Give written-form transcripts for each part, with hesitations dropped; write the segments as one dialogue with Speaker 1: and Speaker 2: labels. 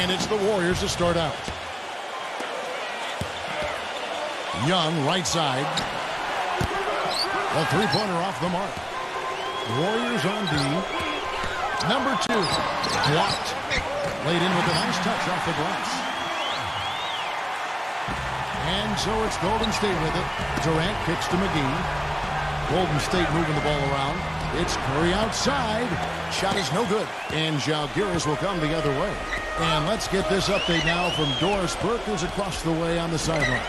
Speaker 1: And it's the Warriors to start out. Young, right side. A three-pointer off the mark. Warriors on D. Number 2, blocked. Laid in with a nice touch off the glass. And so it's Golden State with it. Durant kicks to McGee. Golden State moving the ball around. It's Curry outside. Shot is no good. And Žalgiris will come the other way. And let's get this update now from Doris Burke, who's across the way on the sideline.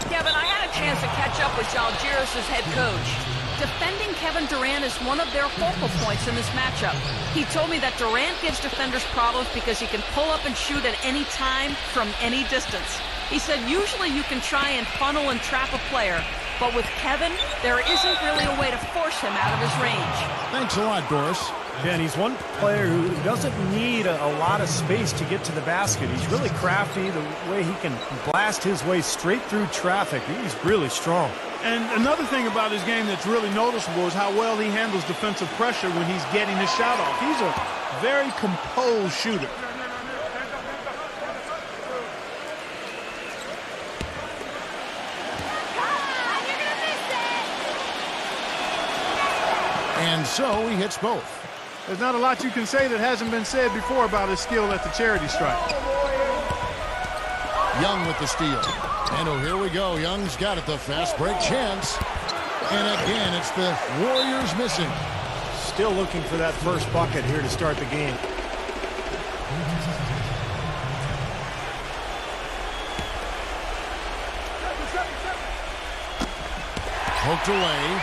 Speaker 2: Kevin, I had a chance to catch up with Žalgiris' head coach. Defending Kevin Durant is one of their focal points in this matchup. He told me that Durant gives defenders problems because he can pull up and shoot at any time from any distance. He said usually you can try and funnel and trap a player, but with Kevin, there isn't really a way to force him out of his range.
Speaker 1: Thanks a lot, Doris.
Speaker 3: Yeah, and he's one player who doesn't need a lot of space to get to the basket. He's really crafty, the way he can blast his way straight through traffic. He's really strong.
Speaker 4: And another thing about his game that's really noticeable is how well he handles defensive pressure when he's getting his shot off. He's a very composed shooter.
Speaker 1: And so he hits both.
Speaker 4: There's not a lot you can say that hasn't been said before about his skill at the charity stripe.
Speaker 1: Young with the steal. And oh, here we go. Young's got it, the fast break chance. And again, it's the Warriors missing.
Speaker 3: Still looking for that first bucket here to start the game.
Speaker 1: Poked away.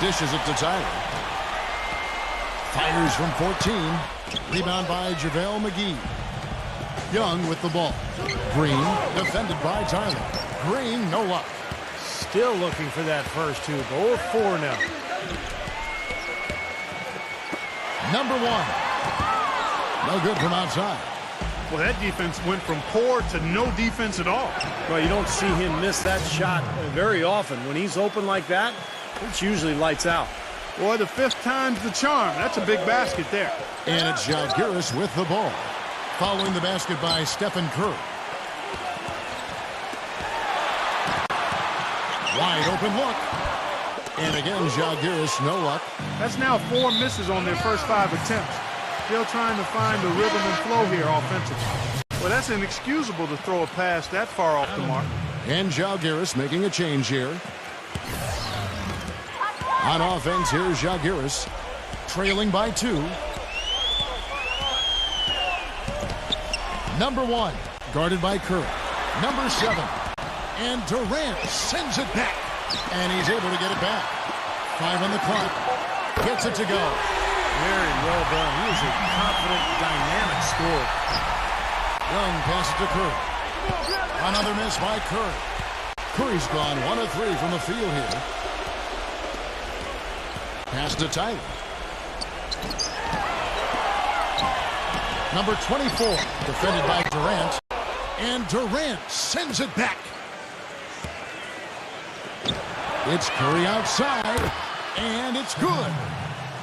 Speaker 1: Dishes it to Tyler. Fires from 14. Rebound by JaVale McGee. Young with the ball. Green, defended by Tyler. Green, no luck.
Speaker 3: Still looking for that first two. 0-4 now.
Speaker 1: Number 1. No good from outside.
Speaker 4: Well, that defense went from poor to no defense at all.
Speaker 3: Well, you don't see him miss that shot very often. When he's open like that, it's usually lights out.
Speaker 4: Boy, the 5th time's the charm. That's a big basket there.
Speaker 1: And it's Žalgiris with the ball. Following the basket by Stephen Curry. Wide open look. And again, Žalgiris, no luck.
Speaker 4: That's now 4 misses on their first 5 attempts. Still trying to find the rhythm and flow here offensively. Well, that's inexcusable to throw a pass that far off the mark.
Speaker 1: And Žalgiris making a change here. On offense, here's Žalgiris, trailing by 2. Number 1, guarded by Curry. Number 7, and Durant sends it back. And he's able to get it back. 5 on the clock. Gets it to go.
Speaker 3: Very well done. He is a confident, dynamic scorer.
Speaker 1: Young passes to Curry. Another miss by Curry. Curry's gone 1 of 3 from the field here. Pass to Tyler. Number 24, defended by Durant. And Durant sends it back. It's Curry outside, and it's good.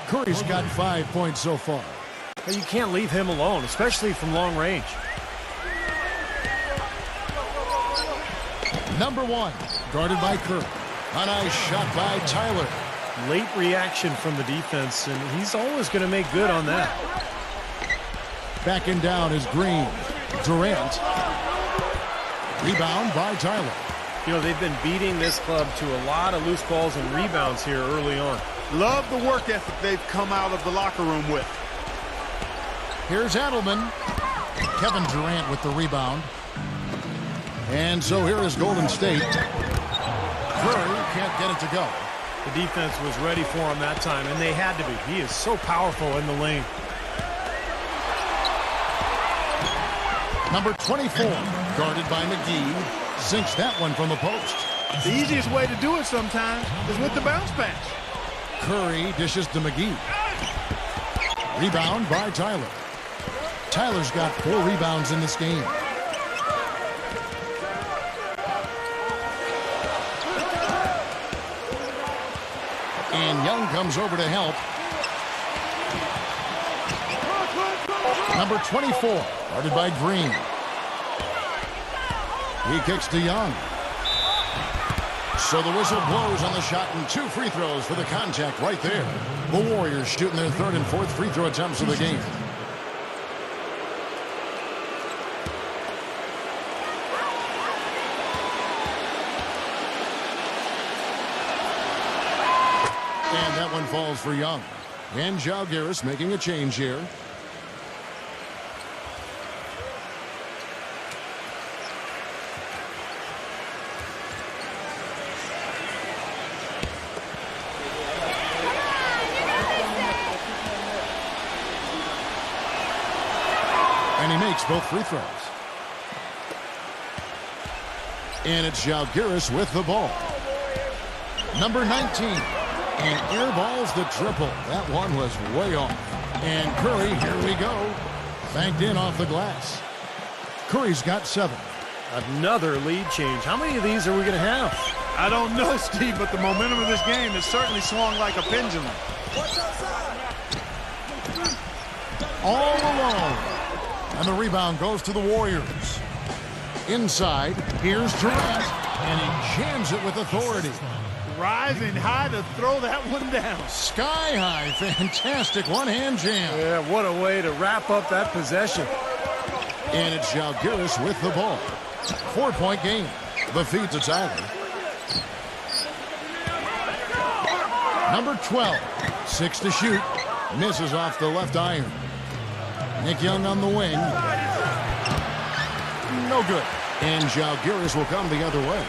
Speaker 1: Curry's got 5 points so far.
Speaker 3: But you can't leave him alone, especially from long range.
Speaker 1: Number 1, guarded by Curry. A nice shot by Tyler.
Speaker 3: Late reaction from the defense, and he's always going to make good on that.
Speaker 1: Backing down is Green. Durant. Rebound by Tyler.
Speaker 3: You know, they've been beating this club to a lot of loose balls and rebounds here early on.
Speaker 4: Love the work ethic they've come out of the locker room with.
Speaker 1: Here's Adelman. Kevin Durant with the rebound. And so here is Golden State. Curry can't get it to go.
Speaker 3: The defense was ready for him that time, and they had to be. He is so powerful in the lane.
Speaker 1: Number 24, guarded by McGee, sinks that one from the post.
Speaker 4: The easiest way to do it sometimes is with the bounce pass.
Speaker 1: Curry dishes to McGee. Rebound by Tyler. Tyler's got 4 rebounds in this game. And Young comes over to help. Number 24, guarded by Green. He kicks to Young. So the whistle blows on the shot, and 2 free throws for the contact right there. The Warriors shooting their 3rd and 4th free throw attempts of the game. And that one falls for Young. And Jalgiris making a change here. And he makes both free throws. And it's Jalgiris with the ball. Number 19. And airballs the triple. That one was way off. And Curry, here we go. Banked in off the glass. Curry's got 7.
Speaker 3: Another lead change. How many of these are we going to have?
Speaker 4: I don't know, Steve, but the momentum of this game has certainly swung like a pendulum.
Speaker 1: All alone. And the rebound goes to the Warriors. Inside, here's Durant. And he jams it with authority.
Speaker 4: Rising high to throw that one down.
Speaker 1: Sky high. Fantastic one-hand jam.
Speaker 3: Yeah, what a way to wrap up that possession.
Speaker 1: And it's Jalgiris with the ball. 4-point game. The feed to Tyler. Number 12. 6 to shoot. Misses off the left iron. Nick Young on the wing. No good. And Jalgiris will come the other way.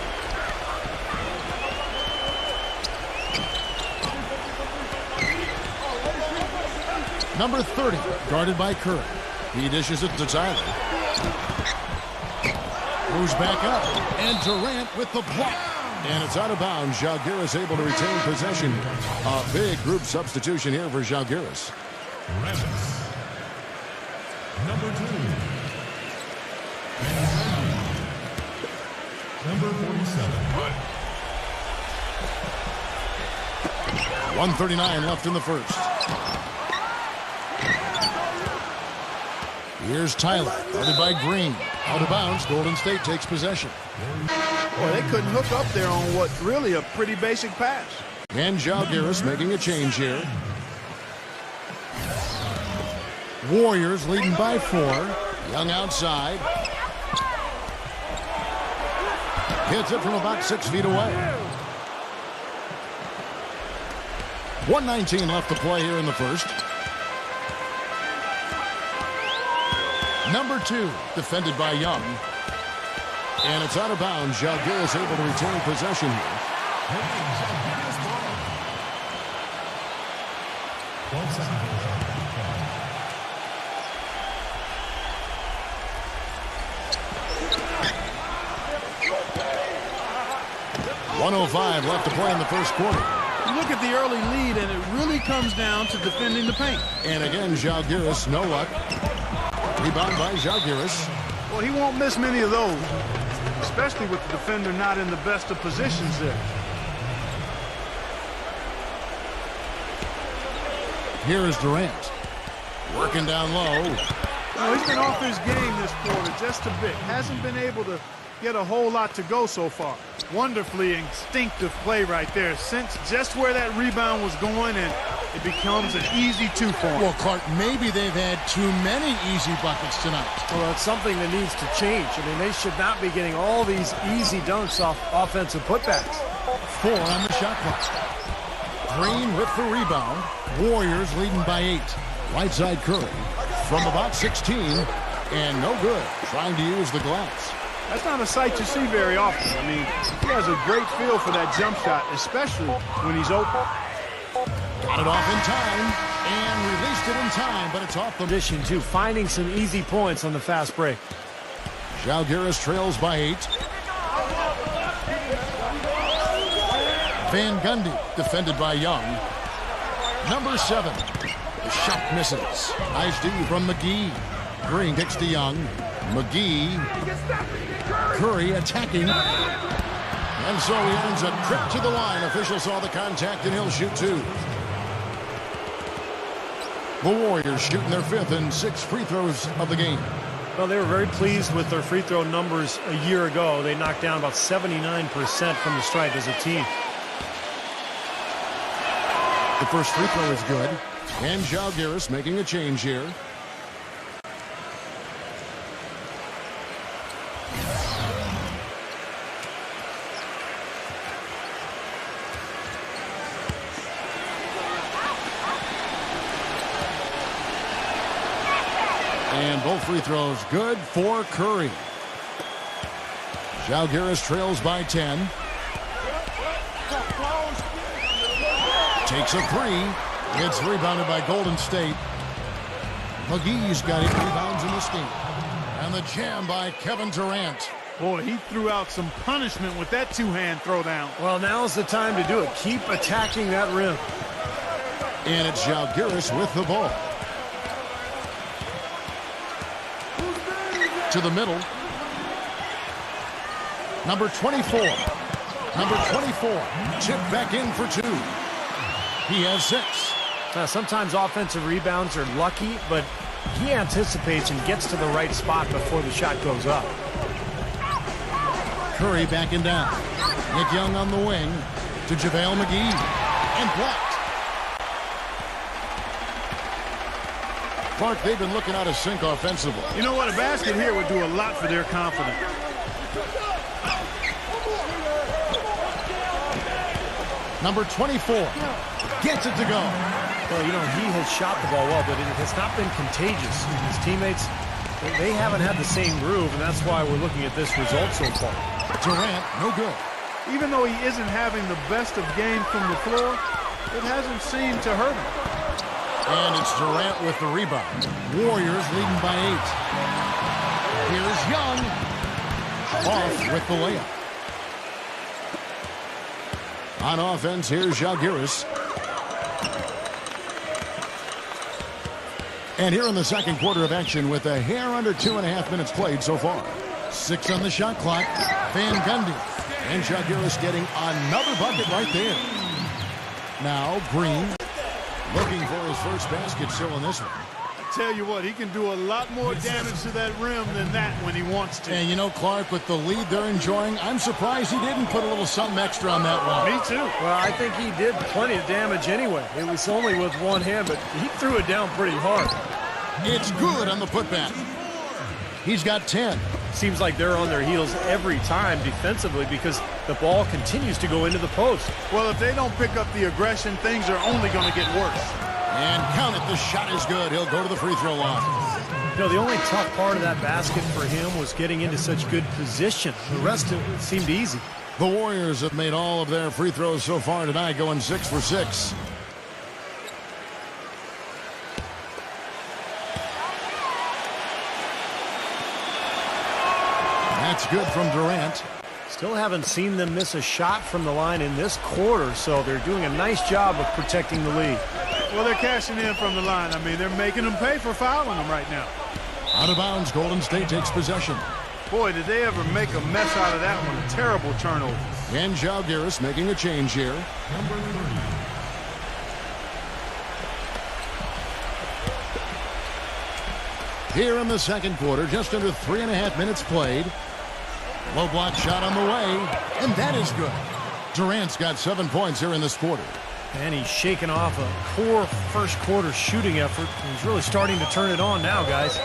Speaker 1: Number 30, guarded by Curry. He dishes it to Tyler. Moves back up. And Durant with the block. And it's out of bounds. Jalgiris able to retain possession. A big group substitution here for Jalgiris.
Speaker 5: Number 2. Number 47.
Speaker 1: 1:39 left in the first. Here's Tyler, guarded by Green. Out of bounds, Golden State takes possession.
Speaker 4: Boy, they couldn't hook up there on what's really a pretty basic pass.
Speaker 1: And Jalgiris making a change here. Warriors leading by 4. Young outside. Hits it from about 6 feet away. 1:19 left to play here in the first. Number 2, defended by Young. And it's out of bounds. Jalgiris able to retain possession here. .105 left to play in the first quarter.
Speaker 4: You look at the early lead, and it really comes down to defending the paint.
Speaker 1: And again, Jalgiris, no luck. Rebound by Jalgiris.
Speaker 4: Well, he won't miss many of those, especially with the defender not in the best of positions there.
Speaker 1: Here is Durant. Working down low.
Speaker 4: Well, he's been off his game this quarter just a bit. Hasn't been able to get a whole lot to go so far. Wonderfully instinctive play right there. Sense just where that rebound was going, and it becomes an easy 2 for him.
Speaker 1: Well, Clark, maybe they've had too many easy buckets tonight.
Speaker 3: Well, it's something that needs to change. I mean, they should not be getting all these easy dunks off offensive putbacks.
Speaker 1: 4 on the shot clock. Green with the rebound. Warriors leading by 8. Right side Curry from about 16. And no good. Trying to use the glass.
Speaker 4: That's not a sight you see very often. I mean, he has a great feel for that jump shot, especially when he's open.
Speaker 1: Got it off in time and released it in time, but it's off the
Speaker 3: Addition to finding some easy points on the fast break.
Speaker 1: Jalgiris trails by 8. Van Gundy defended by Young. Number 7. The shot misses. Nice D from McGee. Green kicks to Young. McGee. Curry attacking. And so he earns a trip to the line. Official saw the contact, and he'll shoot 2. The Warriors shooting their 5th and 6th free throws of the game.
Speaker 3: Well, they were very pleased with their free throw numbers a year ago. They knocked down about 79% from the stripe as a team.
Speaker 1: The first free throw is good. And Žalgiris making a change here. And both free throws good for Curry. Žalgiris trails by 10. Takes a 3. It's rebounded by Golden State. McGee's got 8 rebounds in this game. And the jam by Kevin Durant.
Speaker 4: Boy, he threw out some punishment with that two-hand throwdown.
Speaker 3: Well, now's the time to do it. Keep attacking that rim.
Speaker 1: And it's Žalgiris with the ball. To the middle. Number 24. Number 24. Chip back in for 2. He has 6.
Speaker 3: Now, sometimes offensive rebounds are lucky, but he anticipates and gets to the right spot before the shot goes up.
Speaker 1: Curry backing down. Nick Young on the wing to JaVale McGee. And blocked. Clark, they've been looking out of sync offensively.
Speaker 4: You know what? A basket here would do a lot for their confidence.
Speaker 1: Number 24 gets it to go.
Speaker 3: Well, you know, he has shot the ball well, but it has not been contagious. His teammates, they haven't had the same groove, and that's why we're looking at this result so far.
Speaker 1: Durant, no good.
Speaker 4: Even though he isn't having the best of games from the floor, it hasn't seemed to hurt him.
Speaker 1: And it's Durant with the rebound. Warriors leading by 8. Here's Young. Off with the layup. On offense, here's Žalgiris. And here in the second quarter of action with a hair under 2.5 minutes played so far. 6 on the shot clock. Van Gundy. And Žalgiris getting another bucket right there. Now Green looking for his first basket still in this one.
Speaker 4: Tell you what, he can do a lot more damage to that rim than that when he wants to.
Speaker 1: And you know, Clark, with the lead they're enjoying, I'm surprised he didn't put a little something extra on that one.
Speaker 4: Me too.
Speaker 3: Well, I think he did plenty of damage anyway. It was only with one hand, but he threw it down pretty hard.
Speaker 1: It's good on the putback. He's got 10.
Speaker 3: Seems like they're on their heels every time defensively because the ball continues to go into the post.
Speaker 4: Well, if they don't pick up the aggression, things are only going to get worse.
Speaker 1: And count it, the shot is good. He'll go to the free throw line.
Speaker 3: You know, the only tough part of that basket for him was getting into such good position. The rest of it seemed easy.
Speaker 1: The Warriors have made all of their free throws so far tonight, going 6 for 6. That's good from Durant.
Speaker 3: Still haven't seen them miss a shot from the line in this quarter, so they're doing a nice job of protecting the lead.
Speaker 4: Well, they're cashing in from the line. I mean, they're making them pay for fouling them right now.
Speaker 1: Out of bounds, Golden State takes possession.
Speaker 4: Boy, did they ever make a mess out of that one. A terrible turnover.
Speaker 1: And Žalgiris making a change here.
Speaker 5: Number 30.
Speaker 1: Here in the second quarter, just under 3.5 minutes played. Low block shot on the way, and that is good. Durant's got 7 points here in this quarter.
Speaker 3: And he's shaking off a poor first quarter shooting effort. He's really starting to turn it on now, guys.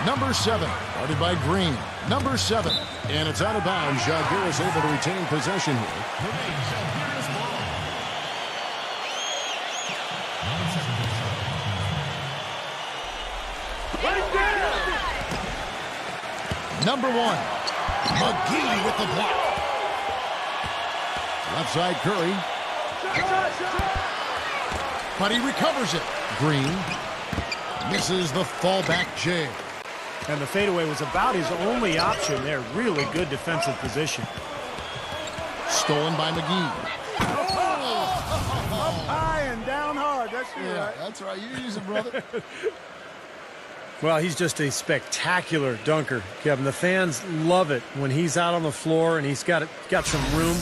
Speaker 1: Number 7, guarded by Green. Number 7, and it's out of bounds. Žalgiris able to retain possession here.
Speaker 5: Žalgiris ball.
Speaker 1: Number 1, McGee with the block. Left side Curry. But he recovers it. Green misses the fallback J.
Speaker 3: And the fadeaway was about his only option there. Really good defensive position.
Speaker 1: Stolen by McGee.
Speaker 4: Up high and down hard. That's right.
Speaker 1: That's right. You use it, brother.
Speaker 3: Well, he's just a spectacular dunker, Kevin. The fans love it when he's out on the floor and he's got some room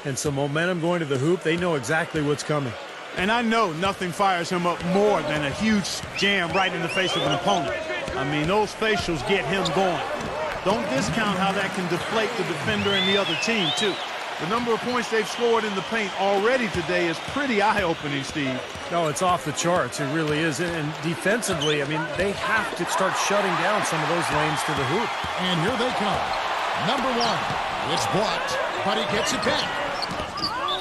Speaker 3: and some momentum going to the hoop. They know exactly what's coming.
Speaker 4: And I know nothing fires him up more than a huge jam right in the face of an opponent. I mean, those facials get him going. Don't discount how that can deflate the defender and the other team, too. The number of points they've scored in the paint already today is pretty eye-opening, Steve.
Speaker 3: No, it's off the charts. It really is. And defensively, I mean, they have to start shutting down some of those lanes to the hoop.
Speaker 1: And here they come. Number one. It's blocked, but he gets it back.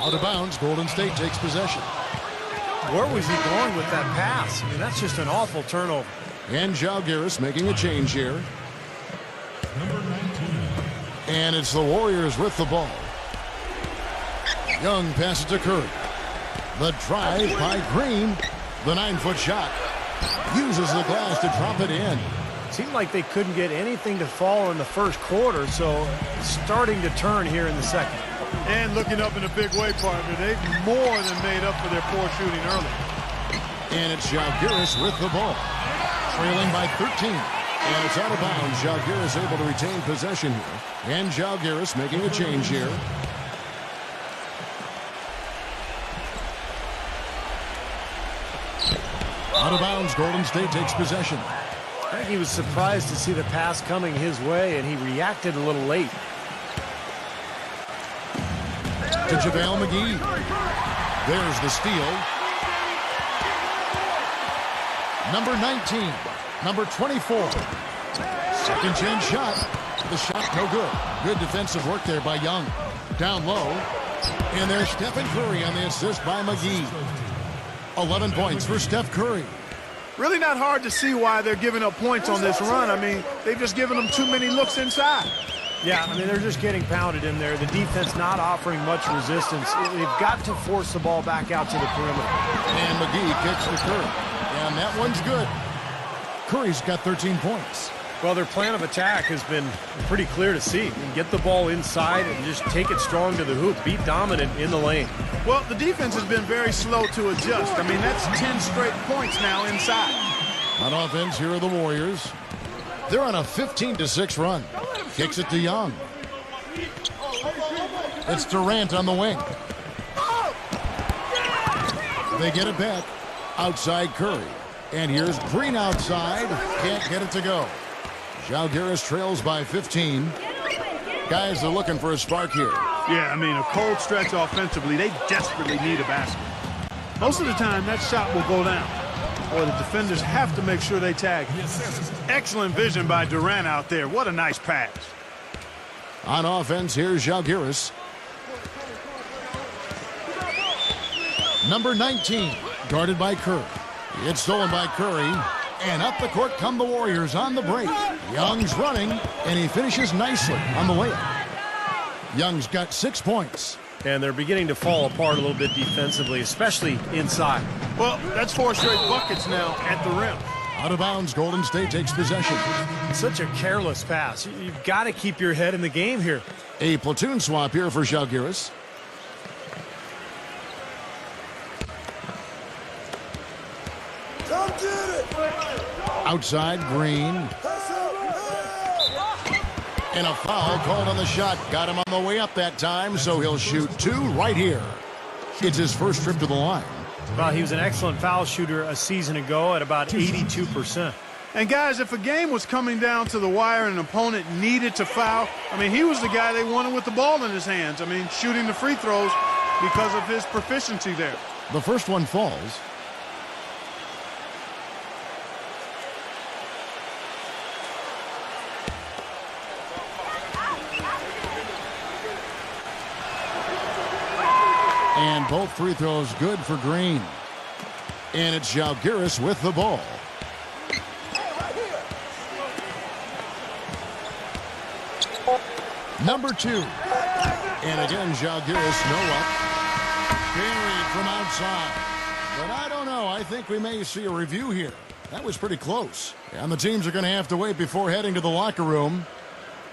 Speaker 1: Out of bounds, Golden State takes possession.
Speaker 3: Where was he going with that pass? I mean, that's just an awful turnover.
Speaker 1: And Žalgiris making a change here.
Speaker 5: Number 19.
Speaker 1: And it's the Warriors with the ball. Young passes to Curry. The drive by Green. The 9-foot shot. Uses the glass to drop it in.
Speaker 3: Seemed like they couldn't get anything to fall in the first quarter, so starting to turn here in the second.
Speaker 4: And looking up in a big way, partner. They've more than made up for their poor shooting early.
Speaker 1: And it's Žalgiris with the ball. Trailing by 13. And it's out of bounds. Žalgiris able to retain possession here. And Žalgiris making a change here. Out of bounds, Golden State takes possession.
Speaker 3: I think he was surprised to see the pass coming his way, and he reacted a little late.
Speaker 1: To JaVale McGee. There's the steal. Number 19. Number 24. Second chance shot. The shot no good. Good defensive work there by Young. Down low. And there's Stephen Curry on the assist by McGee. 11 points for Steph Curry.
Speaker 4: Really not hard to see why they're giving up points on this run. I mean, they've just given them too many looks inside.
Speaker 3: Yeah, I mean, they're just getting pounded in there. The defense not offering much resistance. They've got to force the ball back out to the perimeter.
Speaker 1: And McGee kicks to Curry. And that one's good. Curry's got 13 points.
Speaker 3: Well, their plan of attack has been pretty clear to see. Get the ball inside and just take it strong to the hoop. Be dominant in the lane.
Speaker 4: Well, the defense has been very slow to adjust. I mean, that's 10 straight points now inside.
Speaker 1: On offense, here are the Warriors. They're on a 15-6 run. Kicks it to Young. It's Durant on the wing. They get it back. Outside Curry. And here's Green outside. Can't get it to go. Žalgiris trails by 15. Guys are looking for a spark here.
Speaker 4: Yeah, I mean, a cold stretch offensively. They desperately need a basket. Most of the time, that shot will go down. Or the defenders have to make sure they tag. Excellent vision by Durant out there. What a nice pass.
Speaker 1: On offense, here's Žalgiris. Number 19, guarded by Curry. It's stolen by Curry. And up the court come the Warriors on the break. Young's running, and he finishes nicely on the layup. Young's got 6 points.
Speaker 3: And they're beginning to fall apart a little bit defensively, especially inside.
Speaker 4: Well, that's 4 straight buckets now at the rim.
Speaker 1: Out of bounds, Golden State takes possession.
Speaker 3: Such a careless pass. You've got to keep your head in the game here.
Speaker 1: A platoon swap here for Žalgiris. Outside, Green. And a foul called on the shot. Got him on the way up that time, so he'll shoot 2 right here. It's his first trip to the line.
Speaker 3: Well, he was an excellent foul shooter a season ago at about 82%.
Speaker 4: And guys, if a game was coming down to the wire and an opponent needed to foul, I mean, he was the guy they wanted with the ball in his hands. I mean, shooting the free throws because of his proficiency there.
Speaker 1: The first one falls. And both free throws good for Green. And it's Žalgiris with the ball. Number 2. And again, Žalgiris no up. Buried from outside. But I don't know. I think we may see a review here. That was pretty close. And the teams are going to have to wait before heading to the locker room.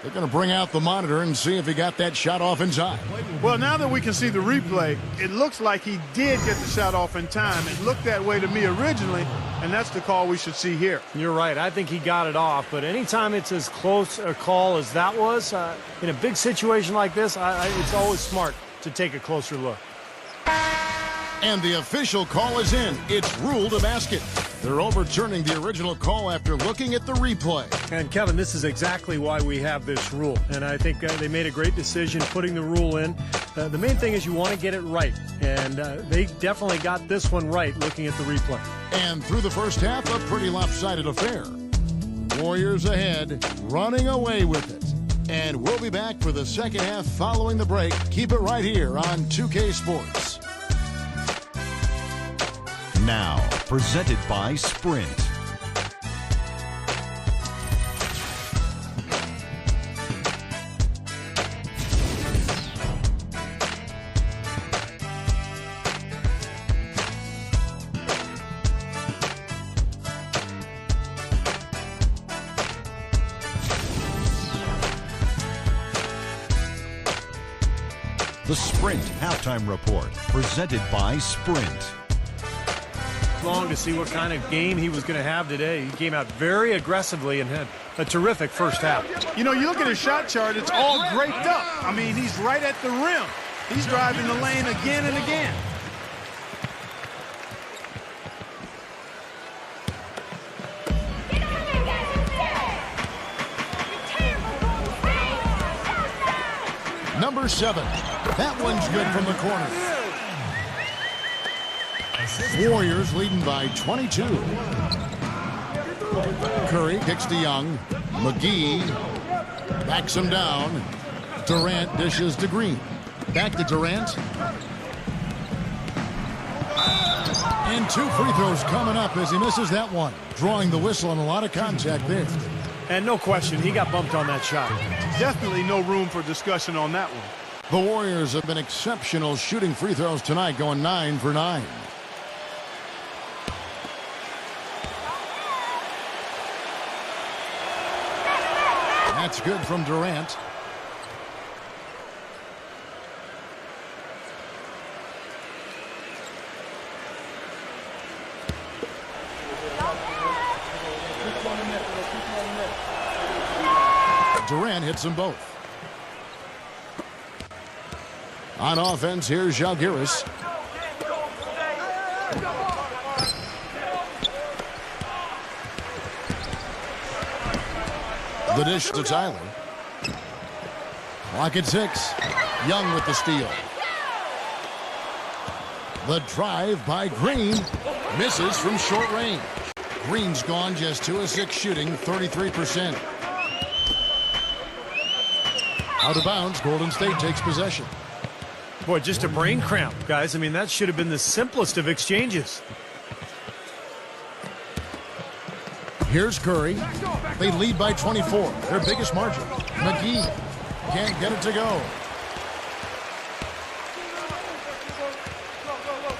Speaker 1: They're going to bring out the monitor and see if he got that shot off in time.
Speaker 4: Well, now that we can see the replay, it looks like he did get the shot off in time. It looked that way to me originally, and that's the call we should see here.
Speaker 3: You're right. I think he got it off, but anytime it's as close a call as that was, in a big situation like this, it's always smart to take a closer look.
Speaker 1: And the official call is in. It's ruled a basket. They're overturning the original call after looking at the replay.
Speaker 3: And, Kevin, this is exactly why we have this rule. And I think they made a great decision putting the rule in. The main thing is you want to get it right. And they definitely got this one right looking at the replay.
Speaker 1: And through the first half, a pretty lopsided affair. Warriors ahead, running away with it. And we'll be back for the second half following the break. Keep it right here on 2K Sports.
Speaker 6: Now, presented by Sprint. The Sprint Halftime Report, presented by Sprint.
Speaker 3: Long to see what kind of game he was going to have today. He came out very aggressively and had a terrific first half.
Speaker 4: You know, you look at his shot chart, it's all draped up. I mean, he's right at the rim. He's driving the lane again and again.
Speaker 1: Number 7. That one's good from the corner. Warriors leading by 22. Curry kicks to Young. McGee backs him down. Durant dishes to Green. Back to Durant. And 2 free throws coming up as he misses that one. Drawing the whistle and a lot of contact there.
Speaker 3: And no question, he got bumped on that shot.
Speaker 4: Definitely no room for discussion on that one.
Speaker 1: The Warriors have been exceptional shooting free throws tonight, going 9 for 9. That's good from Durant. Durant hits them both. On offense, here's Žalgiris. The dish to Tyler. Clock at 6. Young with the steal. The drive by Green. Misses from short range. Green's gone just 2 of 6 shooting, 33%. Out of bounds, Golden State takes possession.
Speaker 3: Boy, just a brain cramp, guys. I mean, that should have been the simplest of exchanges.
Speaker 1: Here's Curry. They lead by 24, their biggest margin. McGee can't get it to go.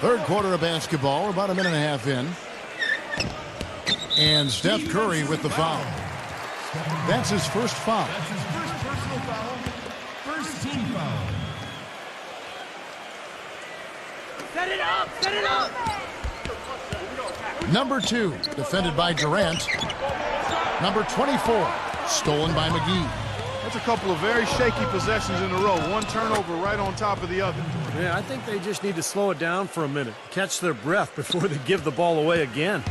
Speaker 1: Third quarter of basketball, we're about a minute and a half in. And Steph Curry with the foul. That's his first foul.
Speaker 5: That's his first personal foul. First team foul.
Speaker 7: Set it up! Set it up!
Speaker 1: Number 2, defended by Durant. Number 24, stolen by McGee.
Speaker 4: That's a couple of very shaky possessions in a row. One turnover right on top of the other.
Speaker 3: Yeah, I think they just need to slow it down for a minute. Catch their breath before they give the ball away again.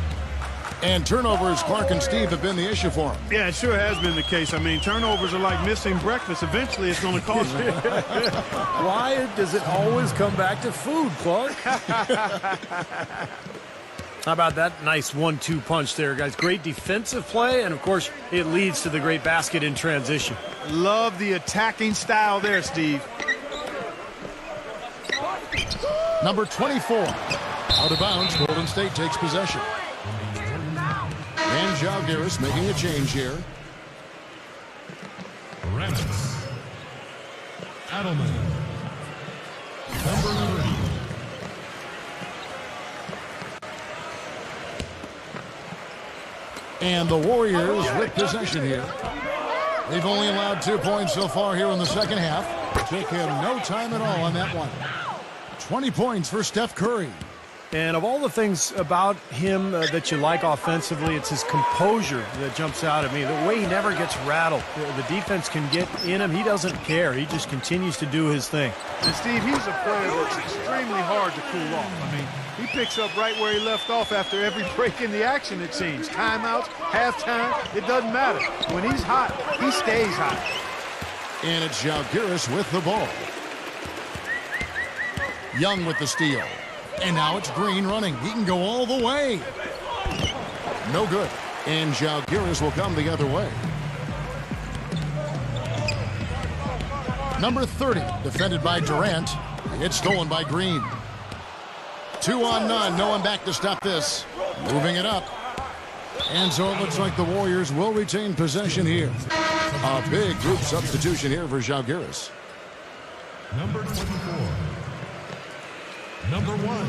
Speaker 1: And turnovers, Clark and Steve, have been the issue for him.
Speaker 4: Yeah, it sure has been the case. I mean, turnovers are like missing breakfast. Eventually, it's going to cost you.
Speaker 3: Why does it always come back to food, Clark? How about that nice 1-2 punch there, guys? Great defensive play, and, of course, it leads to the great basket in transition.
Speaker 4: Love the attacking style there, Steve.
Speaker 1: Number 24, out of bounds, Golden State takes possession. And Žalgiris making a change here.
Speaker 5: Reynolds. Adelman. Number 30.
Speaker 1: And the Warriors with possession here. They've only allowed 2 points so far here in the second half. Took him no time at all on that one. 20 points for Steph Curry.
Speaker 3: And of all the things about him that you like offensively, it's his composure that jumps out at me. The way he never gets rattled. The defense can get in him. He doesn't care. He just continues to do his thing.
Speaker 4: And Steve, he's a player that's extremely hard to cool off. I mean, he picks up right where he left off after every break in the action, it seems. Timeouts, halftime, it doesn't matter. When he's hot, he stays hot.
Speaker 1: And it's Zalgiris with the ball. Young with the steal. And now it's Green running. He can go all the way. No good. And Zalgiris will come the other way. Number 30, defended by Durant. It's stolen by Green. 2 on none. No one back to stop this. Moving it up. And so it looks like the Warriors will retain possession here. A big group substitution here for Zalgiris.
Speaker 5: Number 24. Number 1.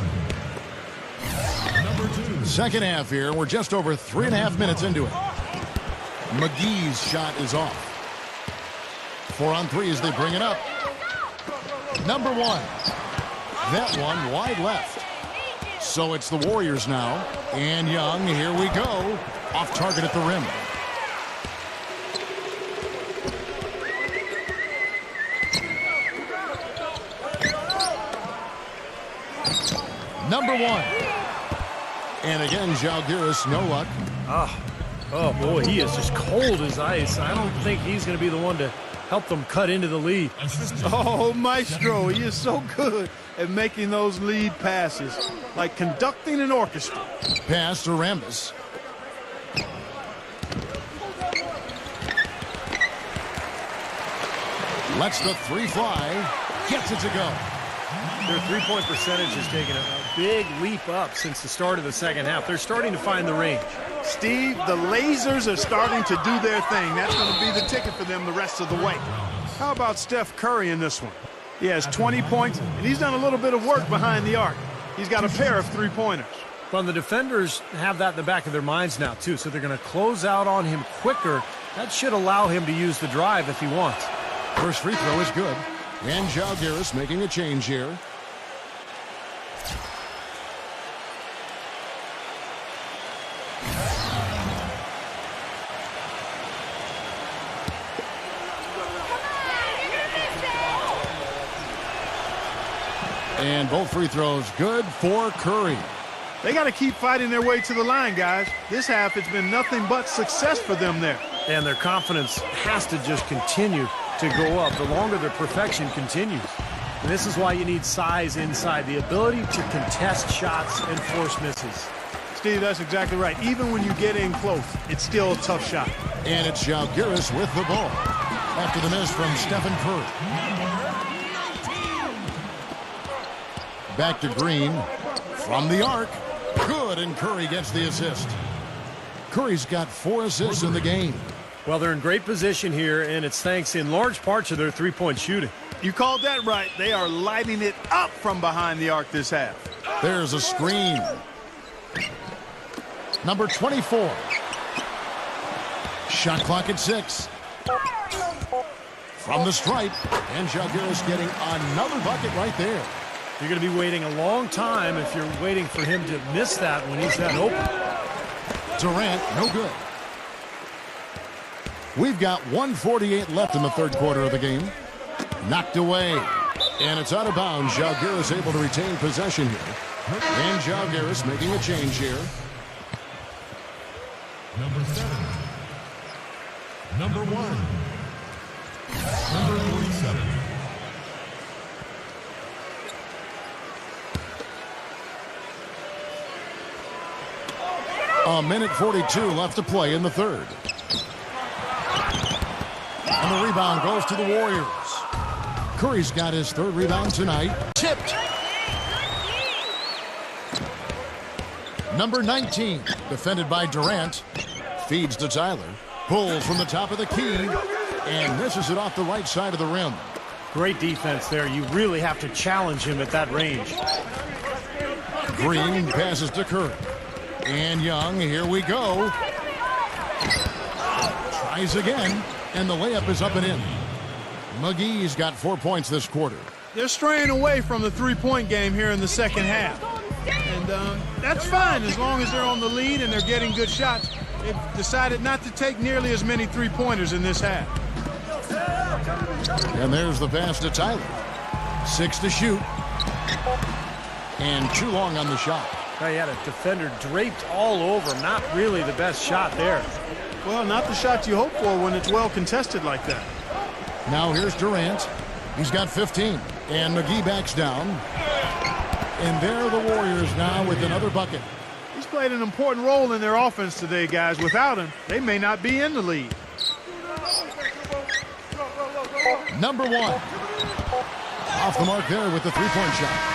Speaker 5: Number 2.
Speaker 1: Second half here. We're just over 3.5 minutes into it. McGee's shot is off. 4 on 3 as they bring it up. Number 1. That one wide left. So it's the Warriors now. And Young, here we go. Off target at the rim. Number 1. And again, Zalgiris, no luck.
Speaker 3: Oh, boy, he is just cold as ice. I don't think he's going to be the one to help them cut into the lead.
Speaker 4: Oh, Maestro, he is so good at making those lead passes, like conducting an orchestra.
Speaker 1: Pass to Rambis. Lets the 3 fly. Gets it to go.
Speaker 3: Their three-point percentage has taken a big leap up since the start of the second half. They're starting to find the range.
Speaker 4: Steve, the lasers are starting to do their thing. That's going to be the ticket for them the rest of the way. How about Steph Curry in this one? He has 20 points, and he's done a little bit of work behind the arc. He's got a pair of three-pointers.
Speaker 3: Well, the defenders have that in the back of their minds now, too, so they're going to close out on him quicker. That should allow him to use the drive if he wants.
Speaker 1: First free throw is good. And Zalgiris making a change here. And both free throws good for Curry.
Speaker 4: They got to keep fighting their way to the line, guys. This half has been nothing but success for them there.
Speaker 3: And their confidence has to just continue to go up the longer their perfection continues. And this is why you need size inside, the ability to contest shots and force misses.
Speaker 4: Steve, that's exactly right. Even when you get in close, it's still a tough shot.
Speaker 1: And it's Zalgiris with the ball. After the miss from Stephen Curry. Back to Green. From the arc. Good, and Curry gets the assist. Curry's got 4 assists in the game.
Speaker 3: Well, they're in great position here, and it's thanks in large parts to their three-point shooting.
Speaker 4: You called that right. They are lighting it up from behind the arc this half.
Speaker 1: There's a screen. Number 24. Shot clock at 6. From the stripe. And Zalgiris getting another bucket right there.
Speaker 3: You're going to be waiting a long time if you're waiting for him to miss that when he's that open.
Speaker 1: Durant, no good. We've got 1:48 left in the third quarter of the game. Knocked away. And it's out of bounds. Zalgiris able to retain possession here. And Zalgiris making a change here.
Speaker 5: Number 7. Number 1. Number 47.
Speaker 1: A minute 42 left to play in the third. And the rebound goes to the Warriors. Curry's got his third rebound tonight. Tipped. Number 19, defended by Durant. Feeds to Tyler. Pulls from the top of the key. And misses it off the right side of the rim.
Speaker 3: Great defense there. You really have to challenge him at that range.
Speaker 1: Green passes to Curry. And Young, here we go. Tries again. And the layup is up and in. McGee's got 4 points this quarter.
Speaker 4: They're straying away from the three-point game here in the second half. And that's fine as long as they're on the lead and they're getting good shots. They've decided not to take nearly as many three-pointers in this half.
Speaker 1: And there's the pass to Tyler. 6 to shoot. And too long on the shot.
Speaker 3: Now you had a defender draped all over him. Not really the best shot there.
Speaker 4: Well, not the shot you hope for when it's well contested like that.
Speaker 1: Now here's Durant. He's got 15. And McGee backs down. And there are the Warriors now with another bucket.
Speaker 4: He's played an important role in their offense today, guys. Without him, they may not be in the lead.
Speaker 1: Number 1. Off the mark there with the three-point shot.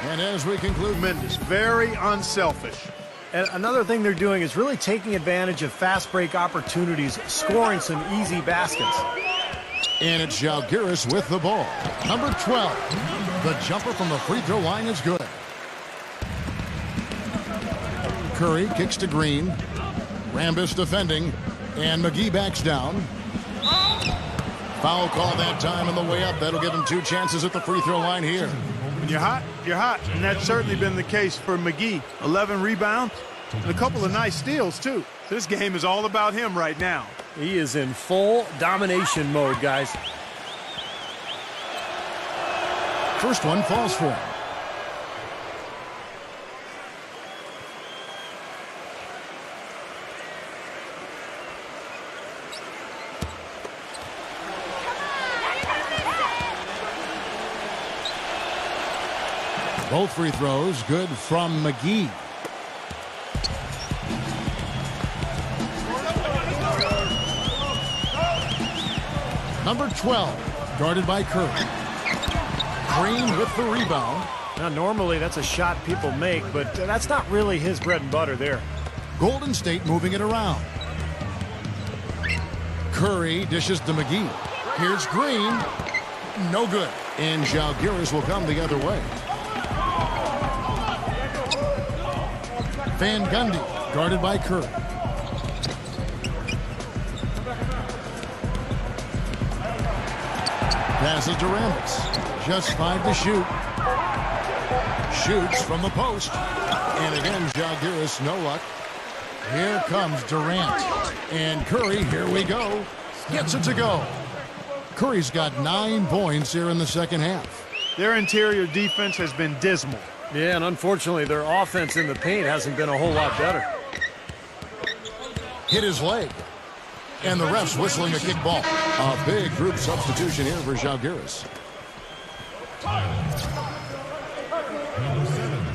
Speaker 1: And as we conclude,
Speaker 4: Tremendous, very unselfish.
Speaker 3: And another thing they're doing is really taking advantage of fast break opportunities, scoring some easy baskets.
Speaker 1: And it's Žalgiris with the ball. Number 12. The jumper from the free throw line is good. Curry kicks to Green. Rambis defending. And McGee backs down. Foul call that time on the way up. That'll give him 2 chances at the free throw line here.
Speaker 4: When you're hot, you're hot. And that's certainly been the case for McGee. 11 rebounds and a couple of nice steals, too. This game is all about him right now.
Speaker 3: He is in full domination mode, guys.
Speaker 1: First one falls for him. Both free throws good from McGee. Number 12, guarded by Curry. Green with the rebound.
Speaker 3: Now, normally that's a shot people make, but that's not really his bread and butter there.
Speaker 1: Golden State moving it around. Curry dishes to McGee. Here's Green. No good. And Žalgiris will come the other way. Van Gundy, guarded by Curry. Passes to Rambis. Just 5 to shoot. Shoots from the post. And again, Žalgiris, no luck. Here comes Durant. And Curry, here we go. Gets it to go. Curry's got 9 points here in the second half.
Speaker 4: Their interior defense has been dismal.
Speaker 3: Yeah, and unfortunately, their offense in the paint hasn't been a whole lot better.
Speaker 1: Hit his leg. And the ref's whistling a kick ball. A big group substitution here for Žalgiris.
Speaker 5: Number 7.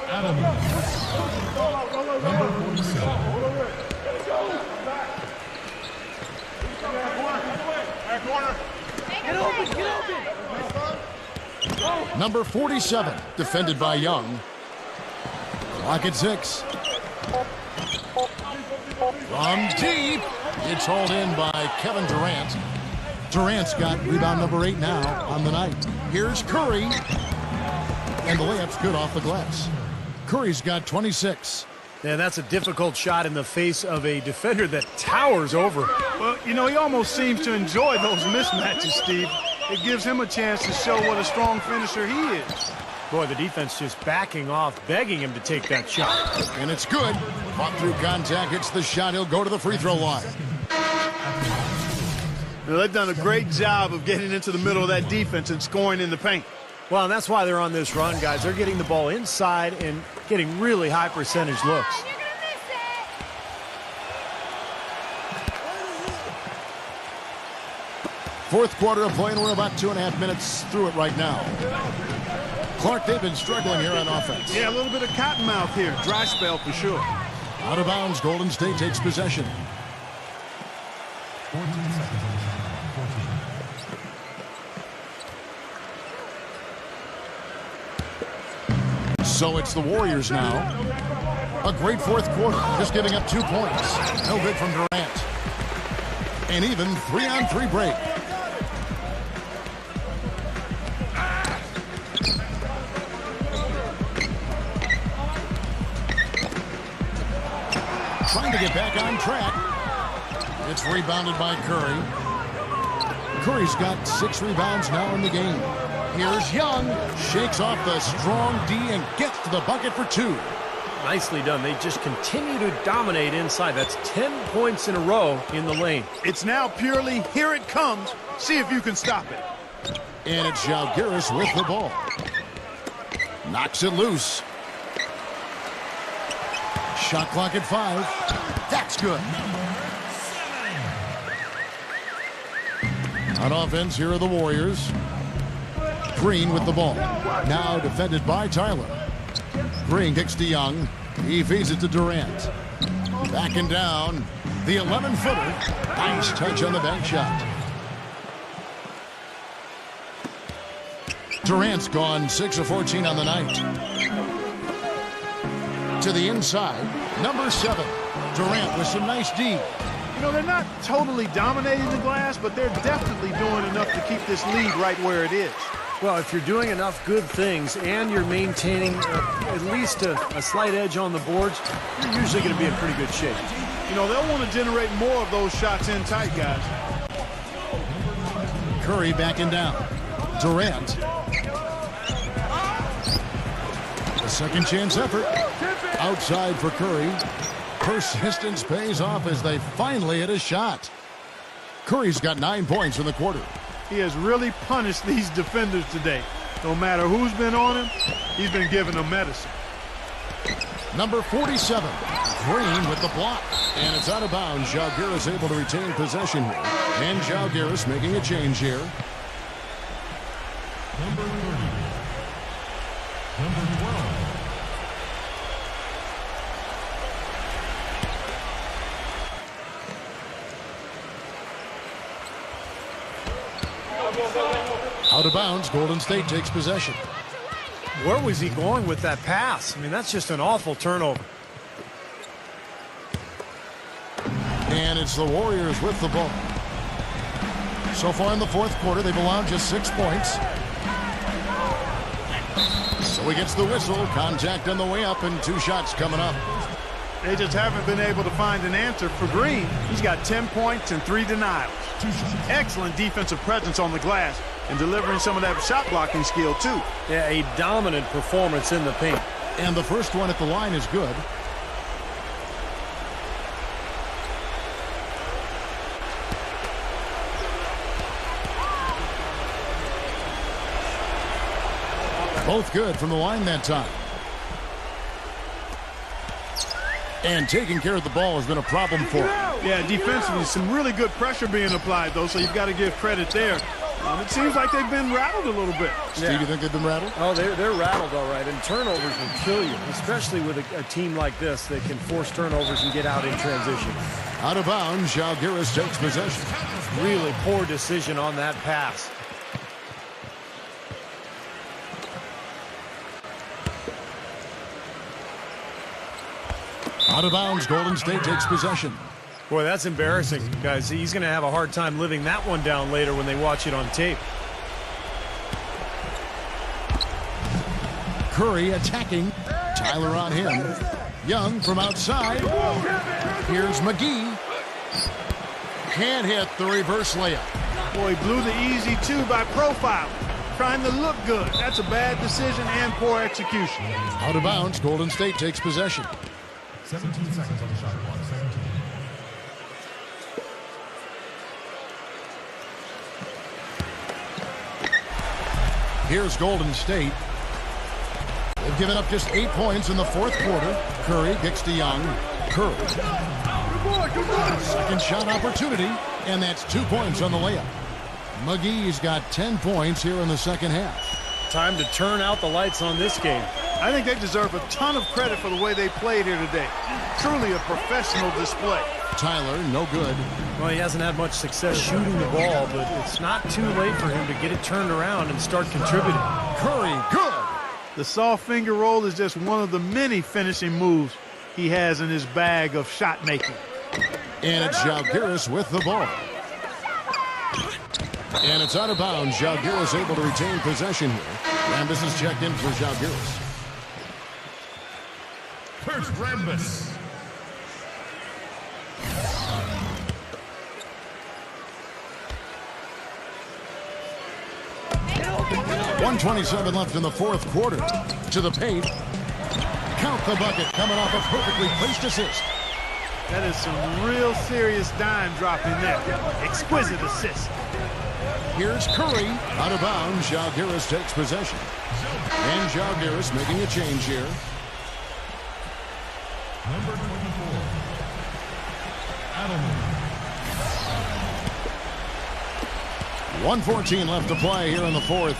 Speaker 5: ALDUB. Number 47.
Speaker 7: Get open, get open.
Speaker 1: Number 47, defended by Young. Clock at 6. From deep, it's hauled in by Kevin Durant. Durant's got rebound number 8 now on the night. Here's Curry. And the layup's good off the glass. Curry's got 26.
Speaker 3: Yeah, that's a difficult shot in the face of a defender that towers over.
Speaker 4: Well, you know, he almost seems to enjoy those mismatches, Steve. It gives him a chance to show what a strong finisher he is.
Speaker 3: Boy, the defense just backing off, begging him to take that shot.
Speaker 1: And it's good. Caught through contact, hits the shot. He'll go to the free throw line.
Speaker 4: Now, they've done a great job of getting into the middle of that defense and scoring in the paint.
Speaker 3: Well, and that's why they're on this run, guys. They're getting the ball inside and getting really high percentage looks.
Speaker 1: Fourth quarter of play, and we're about 2.5 minutes through it right now. Clark, they've been struggling here on offense.
Speaker 4: Yeah, a little bit of cottonmouth here. Dry spell for sure.
Speaker 1: Out of bounds, Golden State takes possession.
Speaker 5: 14 seconds. 14.
Speaker 1: So it's the Warriors now. A great fourth quarter, just giving up 2 points. No good from Durant. An even 3-on-3 break. Trying to get back on track. It's rebounded by Curry. Curry's got 6 rebounds now in the game. Here's Young. Shakes off the strong D and gets to the bucket for 2.
Speaker 3: Nicely done. They just continue to dominate inside. That's 10 points in a row in the lane.
Speaker 4: It's now purely here it comes. See if you can stop it.
Speaker 1: And it's Zalgiris with the ball. Knocks it loose. Shot clock at 5. That's good. On offense, here are the Warriors. Green with the ball. Now defended by Tyler. Green kicks to Young. He feeds it to Durant. Backing down. The 11-footer. Nice touch on the bank shot. Durant's gone 6 of 14 on the night. To the inside. Number 7. Durant with some nice D.
Speaker 4: You know, they're not totally dominating the glass, but they're definitely doing enough to keep this lead right where it is.
Speaker 3: Well, if you're doing enough good things and you're maintaining at least a slight edge on the boards, you're usually going to be in pretty good shape.
Speaker 4: You know, they'll want to generate more of those shots in tight, guys.
Speaker 1: Curry backing down. Durant. A second chance effort. Outside for Curry. Persistence pays off as they finally hit a shot. Curry's got 9 points in the quarter.
Speaker 4: He has really punished these defenders today. No matter who's been on him, he's been giving them medicine.
Speaker 1: Number 47, Green with the block. And it's out of bounds. Zalgiris able to retain possession here. And Zalgiris making a change here.
Speaker 5: Number 30. Number 12.
Speaker 1: Out of bounds. Golden State takes possession.
Speaker 3: Where was he going with that pass? I mean, that's just an awful turnover.
Speaker 1: And it's the Warriors with the ball. So far in the fourth quarter, they've allowed just 6 points. So he gets the whistle. Contact on the way up and 2 shots coming up.
Speaker 4: They just haven't been able to find an answer for Green. He's got 10 points and 3 denials. Excellent defensive presence on the glass and delivering some of that shot blocking skill too.
Speaker 3: Yeah, a dominant performance in the paint.
Speaker 1: And the first one at the line is good. Both good from the line that time. And taking care of the ball has been a problem for him.
Speaker 4: Yeah, defensively, some really good pressure being applied, though, so you've got to give credit there. It seems like they've been rattled a little bit.
Speaker 1: Steve, you think they've been rattled?
Speaker 3: Oh, they're rattled all right, and turnovers will kill you, especially with a team like this that can force turnovers and get out in transition.
Speaker 1: Out of bounds, Zalgiris takes possession.
Speaker 3: Really poor decision on that pass.
Speaker 1: Out of bounds, Golden State takes possession.
Speaker 3: Boy, that's embarrassing, guys. He's going to have a hard time living that one down later when they watch it on tape.
Speaker 1: Curry attacking. Tyler on him. Young from outside. Here's McGee. Can't hit the reverse layup.
Speaker 4: Boy, he blew the easy 2 by profile. Trying to look good. That's a bad decision and poor execution.
Speaker 1: Out of bounds, Golden State takes possession.
Speaker 5: 17 seconds on the shot clock. 17.
Speaker 1: Here's Golden State. They've given up just 8 points in the fourth quarter. Curry kicks to Young. Curry. Second shot opportunity, and that's 2 points on the layup. McGee's got 10 points here in the second half.
Speaker 3: Time to turn out the lights on this game.
Speaker 4: I think they deserve a ton of credit for the way they played here today. Truly a professional display.
Speaker 1: Tyler, no good.
Speaker 3: Well, he hasn't had much success shooting the ball, but it's not too late for him to get it turned around and start contributing.
Speaker 1: Curry, good.
Speaker 4: The soft finger roll is just one of the many finishing moves he has in his bag of shot making.
Speaker 1: And it's Zalgiris with the ball. And it's out of bounds. Zalgiris able to retain possession here. Rambis is checked in for Zalgiris.
Speaker 5: Kurt Rambis.
Speaker 1: 1:27 left in the fourth quarter. To the paint. Count the bucket, coming off a perfectly placed assist.
Speaker 4: That is some real serious dime dropping there. Exquisite assist.
Speaker 1: Here's Curry. Out of bounds. Zalgiris takes possession. And Zalgiris making a change here.
Speaker 5: Number 24. ALDUB.
Speaker 1: 1:14 left to play here in the fourth.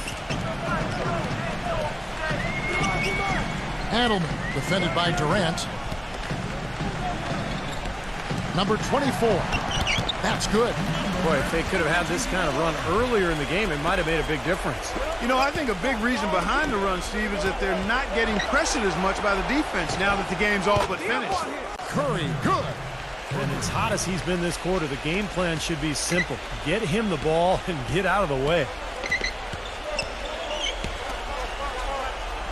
Speaker 1: ALDUB defended by Durant. Number 24. That's good.
Speaker 3: Boy, if they could have had this kind of run earlier in the game, it might have made a big difference.
Speaker 4: You know, I think a big reason behind the run, Steve, is that they're not getting pressured as much by the defense now that the game's all but finished.
Speaker 1: Curry, good.
Speaker 3: And as hot as he's been this quarter, the game plan should be simple. Get him the ball and get out of the way.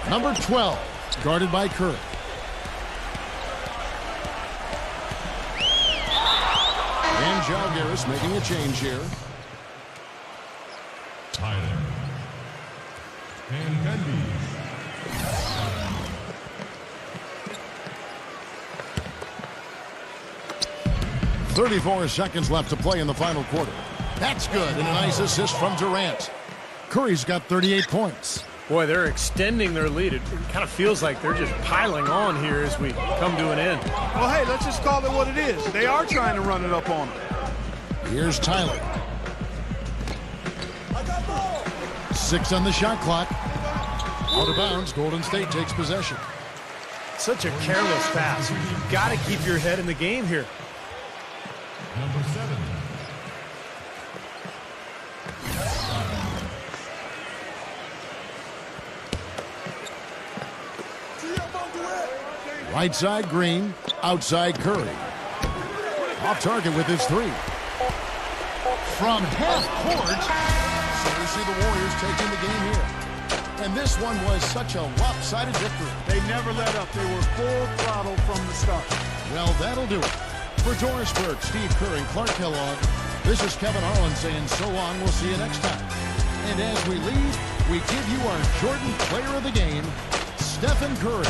Speaker 1: Number 12, guarded by Curry. And Zalgiris making a change here.
Speaker 5: Tyler. And Kalbe.
Speaker 1: 34 seconds left to play in the final quarter. That's good, and a nice assist from Durant. Curry's got 38 points.
Speaker 3: Boy, they're extending their lead. It kind of feels like they're just piling on here as we come to an end.
Speaker 4: Well, hey, let's just call it what it is. They are trying to run it up on them.
Speaker 1: Here's Tyler. 6 on the shot clock. Out of bounds, Golden State takes possession.
Speaker 3: Such a careless pass. You've got to keep your head in the game here.
Speaker 5: Number 7.
Speaker 1: Right side Green, outside Curry. Off target with his 3. From half court. So we see the Warriors taking the game here. And this one was such a lopsided victory.
Speaker 4: They never let up. They were full throttle from the start.
Speaker 1: Well, that'll do it. For Doris Burke, Steve Kerr, and Clark Kellogg, this is Kevin Harlan saying so long. We'll see you next time. And as we leave, we give you our Jordan Player of the Game, Stephen Curry.